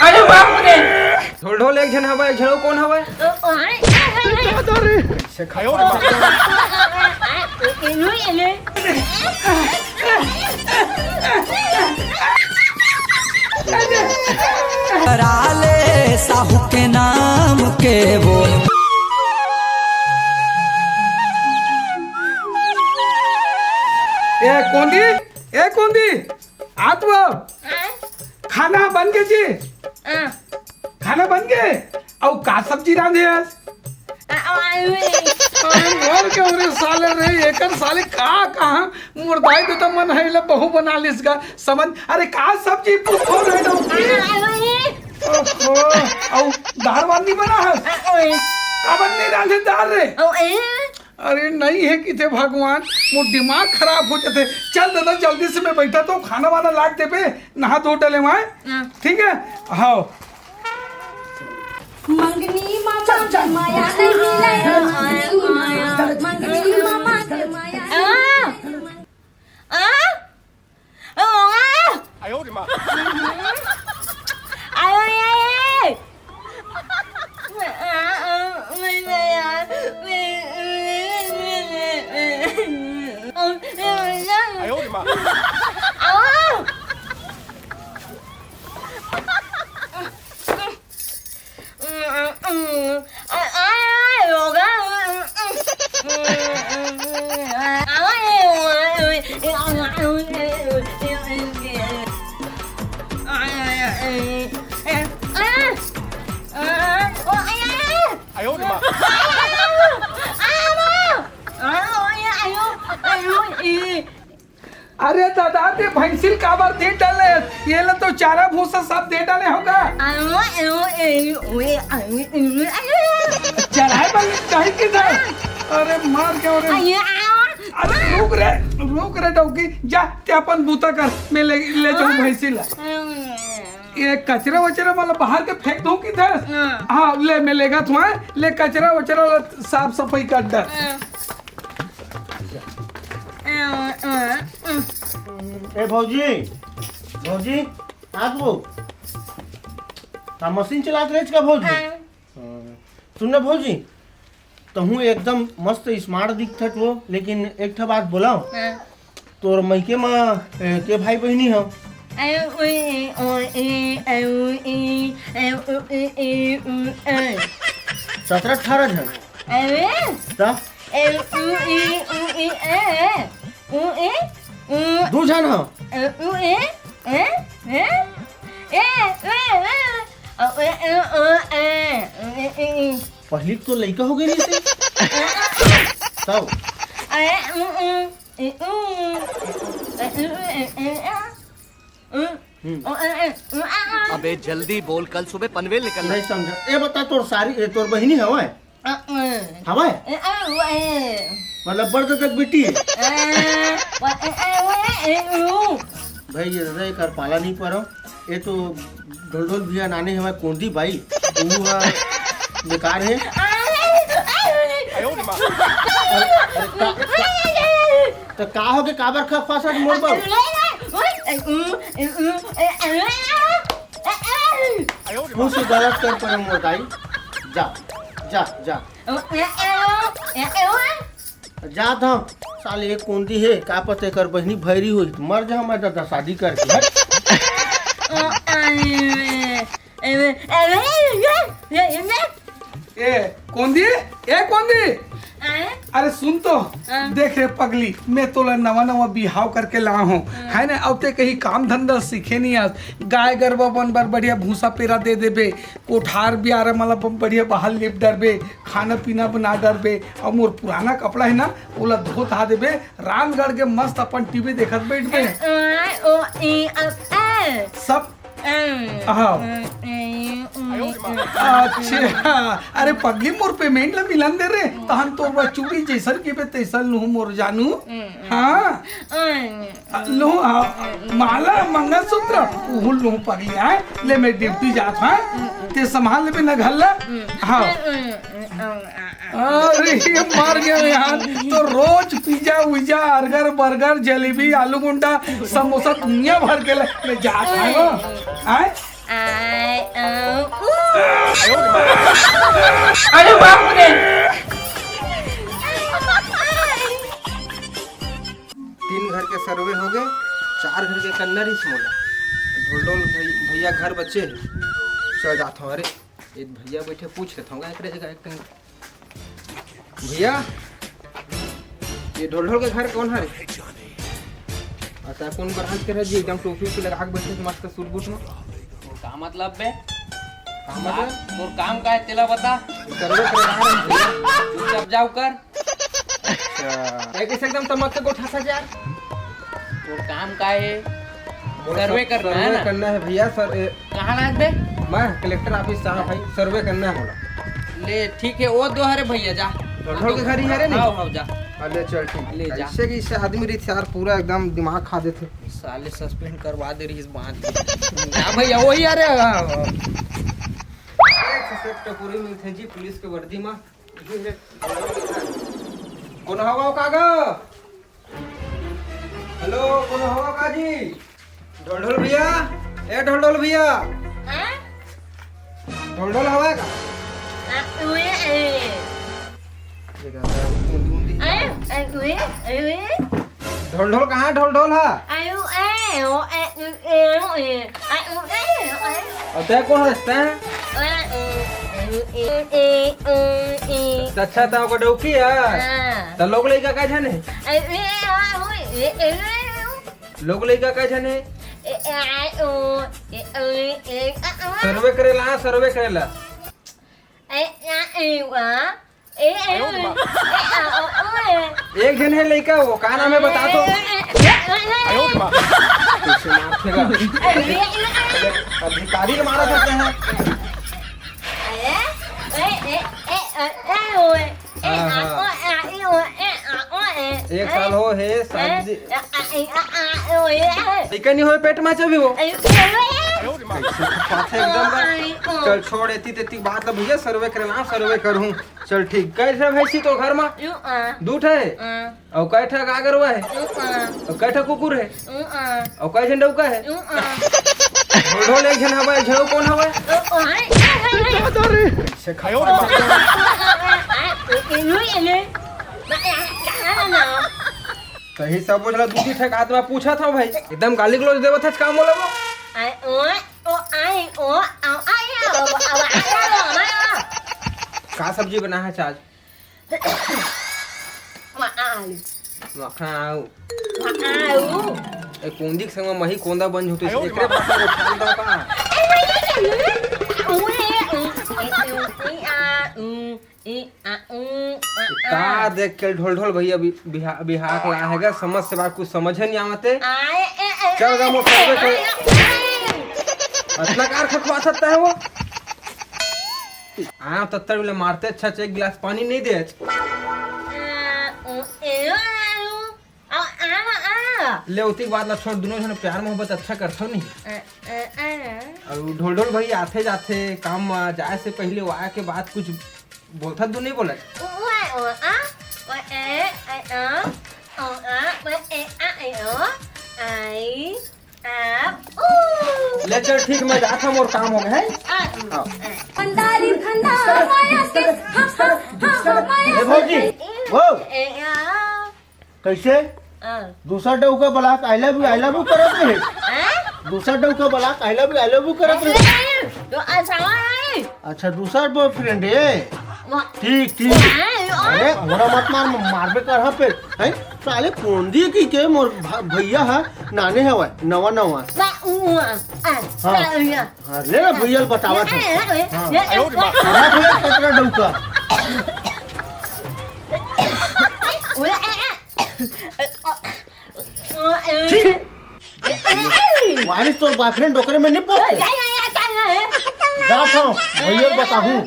अरे बाप रे ढोल एक जन हवा एक जन कौन हवा कराले साहू के नाम के बोल ए कौंदी आत वो खाना बन के जी खाना बन के और का सब्जी रांधे आज और क्या रे साले रे एकर साले कहाँ मुर्दाई तो मन है ले बहु बना लिस का समझ अरे का सब्जी पूछो रे ना ओहो और दाल वाली बना है का बन नहीं रांधे दाल रे अरे नहीं है कि थे भगवान वो दिमाग खराब हो जाते चल दादा जल्दी से मैं बैठा तो खाना वाना लाग दे पे नहा धो डले वहाँ ठीक है हाँ मंगनी मामा के माया नहीं मिले मंगनी मामा के माया अरे दादा ते भैंसिल काबर दे डाले ये ले तो चारा भूसा सब दे डाले होगा चढ़ाई बल कहीं किधर अरे मार क्या हो रे अरे रुक रे डौकी जा ते अपन बूता कर मैं ले जाऊं भैंसिल ये कचरा वचरा वाला बाहर के फेंक दूं किधर हाँ ले मैं लेगा तुम्हारे ले कचरा वचरा साफ सफाई कर दे ए भौजी आज वो का मशीन चलाते रहे का भौजी सुनना भौजी तो हूँ एकदम मस्त स्मार्ट दिखत वो लेकिन एक ठा बात बोला तोर मैके में के भाई बहनी हो 17-18 जन दो जन हो पहली तो लड़का हो गई तब अबे जल्दी बोल कल सुबह पनवेल निकलना नहीं समझा ये बता तोर बहनी हवा मतलब बड़ तक बेटी है भाई ये दादा कर पाला नहीं पा रहा ये तो ढोल भैया नानी हमारे कोंदी भाई बेकार है तो का हो के काबर खा फासा मोड़ पर मुझ से गलत कर पर मोटाई जा जा जा जा था साले एक कोंदी है का पते कर बहनी भैरी हुई मर जा मैं दादा शादी करके कौंदी अरे सुन तो देख रे पगली मैं तो नवा बिहाव करके ला हूँ है ना अब ते कहीं काम धंधा सीखे नहीं आज गाय गरबा बन बर बढ़िया भूसा पेरा दे देबे कोठार भी आ रहा मतलब बढ़िया बाहर लेप डरबे खाना पीना बना डरबे और मोर पुराना कपड़ा है ना ओला धो धा देबे रामगढ़ के मस्त अपन टीवी देखत बैठबे सब अच्छा अरे पगली मोर पेमेंट ला मिलन दे रे तहन तोर बा चूड़ी जैसन के पे तैसन लू मोर जानू हाँ लो माला मंगलसूत्र उहुल लू पगली आए ले मैं ड्यूटी जात हाँ ते संभाल ले ना घर ला हाँ अरे ये मर गए यार। तो रोज पिज्जा उज्जा अर्गर बर्गर जलेबी आलू गुंडा समोसा दुनिया भर के ले जा खाएगा आए। अरे बाप रे 3 घर के सर्वे हो गए, 4 घर के कन्नर ही मोला ढोल भैया घर बच्चे चल जाता हूँ। अरे एक भैया बैठे पूछ लेता हूँ एक जगह एक भैया ये ढोल के घर कौन है? अच्छा कौन बरात के रह जी एकदम टोपी वोपी लगा के बैठे मस्त सूट बूट में का मतलब बे? काम मतलब तोर काम का है तेला बता। सर्वे कर रहा है भैया। चुपचाप जाओ कर। अच्छा कैसे एकदम तमक को ठासा यार। तोर काम का है? सर्वे करना है ना? करना है भैया सर। कहाँ लाग बे? मैं कलेक्टर ऑफिस से भाई सर्वे करना है बोला। ले ठीक है वो दो हरे भैया जा। ढोल के घर ही है रे नहीं? हाँ जा। अरे चल ठीक ले जा। ऐसे कि इससे आदमी रही यार पूरा एकदम दिमाग खा देते। साले सस्पेंड करवा दे रही इस बात की। ना भैया वही अरे पूरी मिलते जी पुलिस के वर्दी में कौन हवा कागा? हेलो कौन हवा काजी? ढोल भैया ए ढोल भैया ढोल हवा का ढोल कहाँ ढोल है? और ते कौन हंसते हैं? अच्छा तो डौकी है तो लोग लड़का का जाने लोग लड़का का जाने सर्वे करेला सर्वे करेला एक जन है लड़का वो का नाम है बता तो। अधिकारी को मारा सकते हैं। एक साल हो है लड़का नहीं हो पेट में चल भी वो एकदम। चल छोड़ एती तेती बात है भैया सर्वे करना सर्वे करूँ। चल ठीक कैसे भैंसी तो घर में दूध है और कैठा गागर हुआ है और कैठा कुकुर है और कै झंडा का है ढोल एक जन हवा झड़ो कौन हवा? सही सब बोला दूसरी ठेक आदमी पूछा था भाई एकदम गाली गलौज देवत है काम बोला वो का सब्जी बना है आज? मखना एक कोंदी के संग मही कोंदा बन होते एकरे भाषा में उठाल दो का देख के ढोल भैया बिहार का है समझ से बात कुछ समझ नहीं आवते। चल गा मो इतना कार खखवा सकता है वो आ तत्तर वाले मारते अच्छा एक गिलास पानी नहीं दे। ले उती बात ना छोड़ दोनों जन प्यार मोहब्बत अच्छा करथो नहीं। और ढोल भैया आते जाते काम में जाए से पहले वो आए के बाद कुछ बोलता तू नहीं बोला? ले चल ठीक मैं जाता हूँ और काम हो गया है। भौजी वो कैसे दूसरा डौका बलाक आई लव यू करत रहे? दूसरा डौका बलाक आई लव यू करत रहे? अच्छा दूसरा बॉयफ्रेंड है ठीक ठीक। अरे घोड़ा मत मारबे कर पे हैं साले कौन दी की मोर भैया है नाने है नवा नवा। हाँ ले ना भैया बतावा था भैया कतरा डौका वारिस तो बॉयफ्रेंड डोकरे में नहीं पहुंचे जा था भैया बताऊं।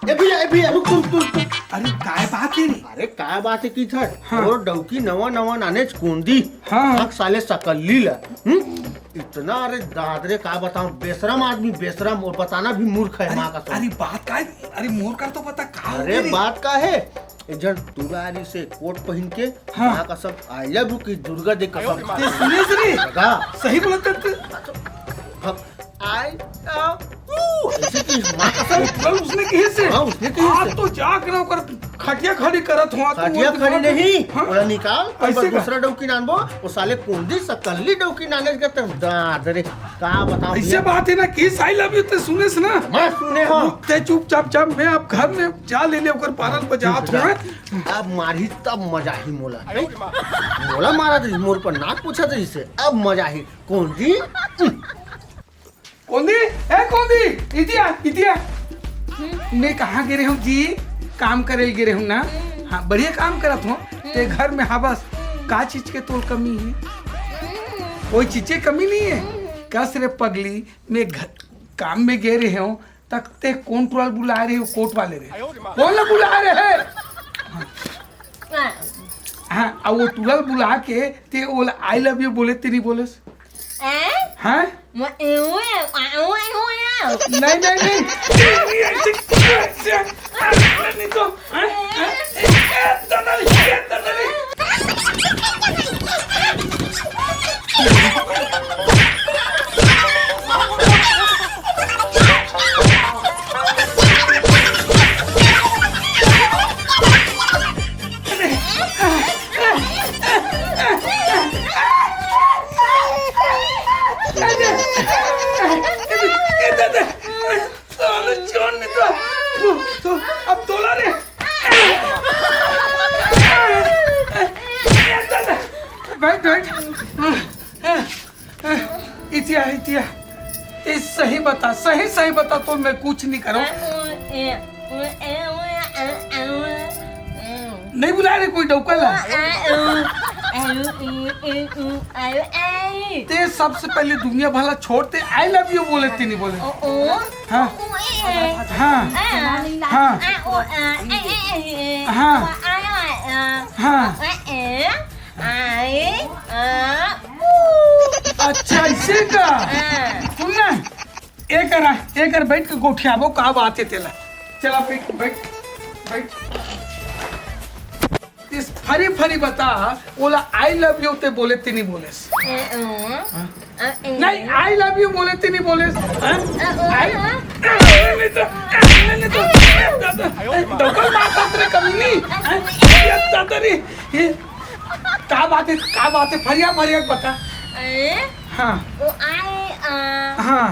ए भैया रुक अरे काय बात है रे? अरे काय बात है की थट हाँ। और डौकी नवा नवा नानेच कोंदी हाँ। हक साले सकल्ली ला इतना अरे दादरे का बताऊं बेशरम आदमी बेशरम और बताना भी मूर्ख है माँ का अरे अरे बात का है? अरे मोर का तो पता का हो अरे रे? बात का है इधर दुरारी से कोट पहन के हाँ। माँ का सब आई लव यू की दुर्गा देख का सब ते सुने से रे? लगा सही बोलत तू? आई लव यू ऐसे की माँ का सब कल उसने कही से? हाँ, उसने कही आप से। तो जाग रहा कर खटिया खड़ी करत हुआ तू। खटिया खड़ी नहीं हाँ? बोला निकाल ऐसे पर का? दूसरा डौकी नानबो वो साले कोंदी सकल्ली डौकी नाने के तो दादरे का बताऊं ऐसे बात है ना किस आई लव यू ते सुने से ना? मैं सुने हो ते चुपचाप चाप मैं अब घर में जा ले ले ओकर पारल बजात हूँ। अब मारी तब मजा ही मोला मोला मारा थी मोर पर नाक पूछा था इसे अब मजा ही कौन जी कौंदी ए कौंदी इतिया इतिया मैं कहाँ गिरे हूँ जी? काम करे गिरे हूँ ना? हाँ बढ़िया काम करत हूँ ते घर में। हाँ बस का चीज के तो कमी है? कोई चीज की कमी नहीं है। कस रे पगली मैं घर काम में गे रहे हूँ तक ते कौन टुरल बुला रहे हो? कोर्ट वाले रे कौन ला बुला रहे है? हाँ अब वो टुरल बुला के ते वो आई लव यू बोले ते नहीं बोले? हाँ नहीं नहीं नहीं नहीं तो तो अब तोला रे बैठ बैठ इतिया इतिया ये सही बता तो मैं कुछ नहीं करूं। नहीं बुला रहे कोई डौकला ते सबसे पहले दुनिया भला छोड़ते आई लव यू बोले ते नहीं बोले? हाँ हाँ हाँ हाँ अच्छा ऐसे का सुनना एक बैठ के गोठियाबो का बात है तेला। चला बैठ बैठ बैठ इस फरी फरी बता बोला आई लव यू ते बोले ते नहीं बोले? नहीं आई लव यू बोले ते नहीं बोले? डबल बात रे कमी नहीं ये का बात है फरिया फरिया बता। हाँ हाँ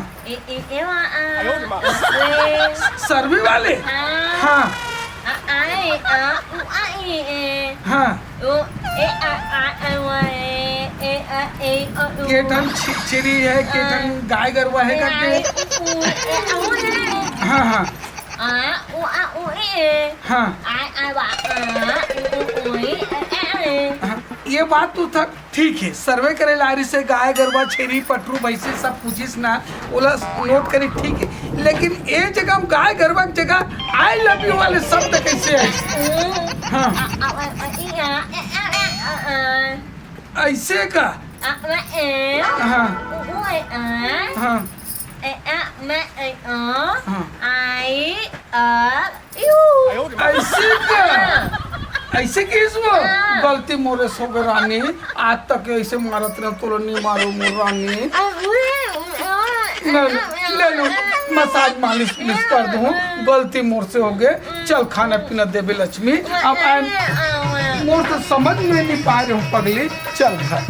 सर्वे वाले हाँ हाँ केटन छिरी है केटन गाय गरवा है करके हाँ हाँ हाँ ये बात तो था ठीक है। सर्वे करे लारी से गाय गरबा छेरी पटरू भैंसे सब पूछिस ना बोला नोट करे ठीक है, लेकिन ये जगह हम गाय गरबा की जगह आई लव यू वाले शब्द कैसे है? हाँ ऐसे का हाँ हाँ ऐसे का ऐसे केस वो गलती मोरे सो रानी आज तक ऐसे मारत रह तो नहीं मारो मोर रानी ले लो मसाज मालिश पुलिस कर दूं गलती मोर से हो गए। चल खाना पीना देवे लक्ष्मी अब मोर तो समझ में नहीं पा रहे हूँ पगली। चल घर